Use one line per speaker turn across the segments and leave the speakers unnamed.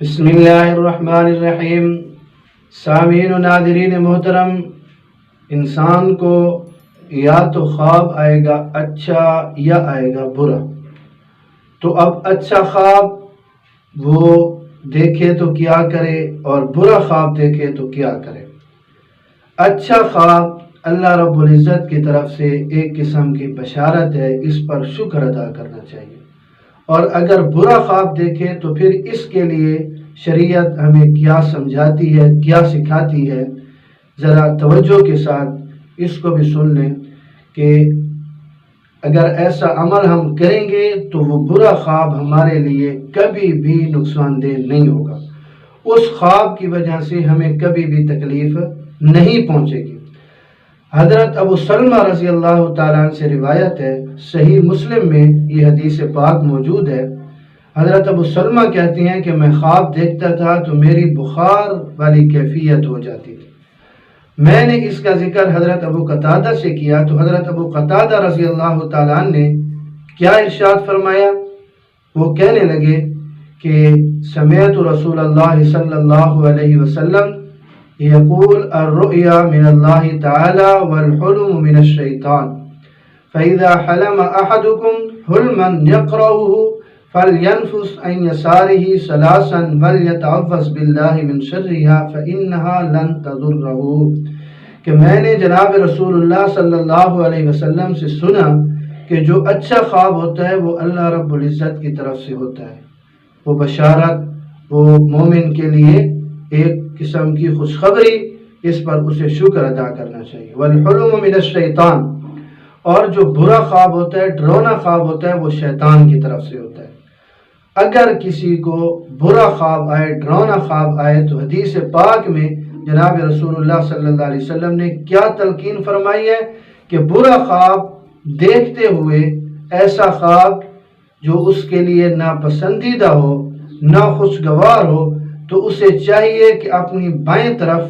بسم اللہ الرحمن الرحیم۔ سامعین و ناظرین محترم، انسان کو یا تو خواب آئے گا اچھا یا آئے گا برا، تو اب اچھا خواب وہ دیکھے تو کیا کرے اور برا خواب دیکھے تو کیا کرے۔ اچھا خواب اللہ رب العزت کی طرف سے ایک قسم کی بشارت ہے، اس پر شکر ادا کرنا چاہیے، اور اگر برا خواب دیکھے تو پھر اس کے لیے شریعت ہمیں کیا سمجھاتی ہے، کیا سکھاتی ہے، ذرا توجہ کے ساتھ اس کو بھی سن لیں کہ اگر ایسا عمل ہم کریں گے تو وہ برا خواب ہمارے لیے کبھی بھی نقصان دہ نہیں ہوگا، اس خواب کی وجہ سے ہمیں کبھی بھی تکلیف نہیں پہنچے گی۔ حضرت ابو سلمہ رضی اللہ تعالیٰ عنہ سے روایت ہے، صحیح مسلم میں یہ حدیث پاک موجود ہے۔ حضرت ابو سلمہ کہتے ہیں کہ میں خواب دیکھتا تھا تو میری بخار والی کیفیت ہو جاتی تھی۔ میں نے اس کا ذکر حضرت ابو قتادہ سے کیا تو حضرت ابو قتادہ رضی اللہ تعالیٰ عنہ نے کیا ارشاد فرمایا؟ وہ کہنے لگے کہ سمعت رسول اللہ صلی اللہ علیہ وسلم یقول الرؤیا من اللہ تعالی والحلم من الشیطان فإذا حلم أحدكم حلما يقرأه فلينفس عن يساره ثلاثا وليتعوذ بالله من شرها فإنها لن تضره، کہ میں نے جناب رسول اللہ صلی اللہ علیہ وسلم سے سنا کہ جو اچھا خواب ہوتا ہے وہ اللہ رب العزت کی طرف سے ہوتا ہے، وہ بشارت، وہ مومن کے لیے ایک قسم کی خوشخبری، اس پر اسے شکر ادا کرنا چاہیے۔ والحلم من الشیطان، اور جو برا خواب ہوتا ہے، ڈرونا خواب ہوتا ہے، وہ شیطان کی طرف سے ہوتا ہے۔ اگر کسی کو برا خواب آئے، ڈرونا خواب آئے، تو حدیث پاک میں جناب رسول اللہ صلی اللہ علیہ وسلم نے کیا تلقین فرمائی ہے کہ برا خواب دیکھتے ہوئے، ایسا خواب جو اس کے لیے ناپسندیدہ ہو، ناخوشگوار ہو، تو اسے چاہیے کہ اپنی بائیں طرف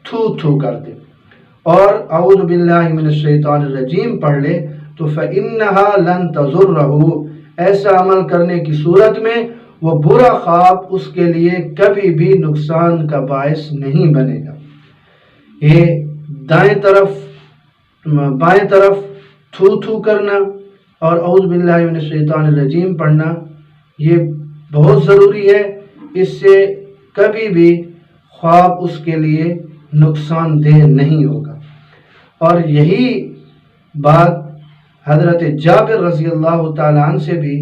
تھو تھو کر دے اور اعوذ باللہ من الشیطان الرجیم پڑھ لے، تو فَإِنَّهَا لَن تَضُرَّهُ، ایسا عمل کرنے کی صورت میں وہ برا خواب اس کے لیے کبھی بھی نقصان کا باعث نہیں بنے گا۔ یہ بائیں طرف تھو تھو کرنا اور اعوذ باللہ من الشیطان الرجیم پڑھنا یہ بہت ضروری ہے، اس سے کبھی بھی خواب اس کے لیے نقصان دہ نہیں ہوگا۔ اور یہی بات حضرت جابر رضی اللہ تعالیٰ عنہ سے بھی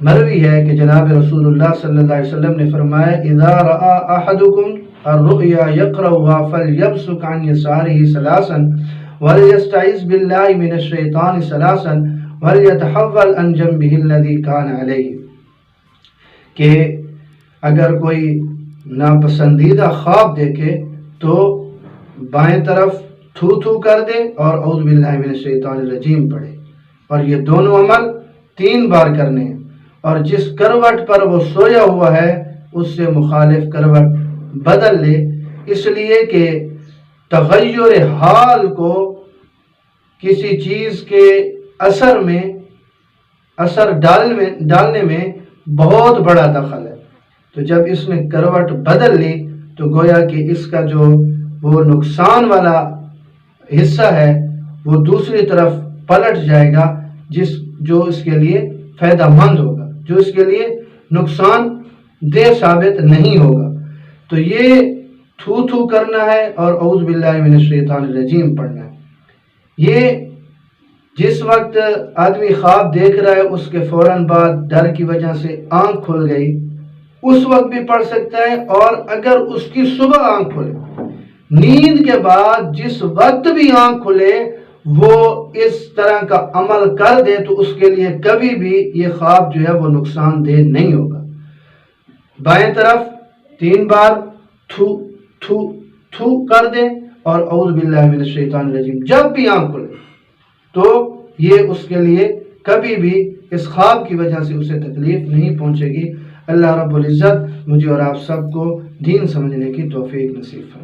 مروی ہے کہ جناب رسول اللہ صلی اللہ علیہ وسلم نے فرمایا اذا رأى احدكم الرؤيا يقرأها فليبصق عن يساره ثلاثا وليستعذ بالله من الشيطان ثلاثا وليتحول عن جنبه الذي كان عليه، کہ اگر کوئی ناپسندیدہ خواب دیکھے تو بائیں طرف تھو تھو کر دے اور اعوذ باللہ من الشیطان الرجیم پڑھے، اور یہ دونوں عمل 3 بار کرنے ہیں، اور جس کروٹ پر وہ سویا ہوا ہے اس سے مخالف کروٹ بدل لے، اس لیے کہ تغیر حال کو کسی چیز کے اثر ڈالنے میں بہت بڑا دخل ہے، تو جب اس نے کروٹ بدل لی تو گویا کہ اس کا جو وہ نقصان والا حصہ ہے وہ دوسری طرف پلٹ جائے گا، جو اس کے لیے فائدہ مند ہوگا، جو اس کے لیے نقصان دہ ثابت نہیں ہوگا۔ تو یہ تھو تھو کرنا ہے اور اعوذ باللہ من الشیطان الرجیم پڑھنا ہے۔ یہ جس وقت آدمی خواب دیکھ رہا ہے اس کے فوراً بعد ڈر کی وجہ سے آنکھ کھل گئی، اس وقت بھی پڑھ سکتا ہے، اور اگر اس کی صبح آنکھ کھلے، نیند کے بعد جس وقت بھی آنکھ کھلے وہ اس طرح کا عمل کر دے تو اس کے لیے کبھی بھی یہ خواب جو ہے وہ نقصان دہ نہیں ہوگا۔ بائیں طرف 3 بار تھو تھو تھو کر دے اور اعوذ باللہ من الشیطان الرجیم جب بھی آنکھ کھلے، تو یہ اس کے لیے کبھی بھی اس خواب کی وجہ سے اسے تکلیف نہیں پہنچے گی۔ اللہ رب العزت مجھے اور آپ سب کو دین سمجھنے کی توفیق نصیب فرمائے۔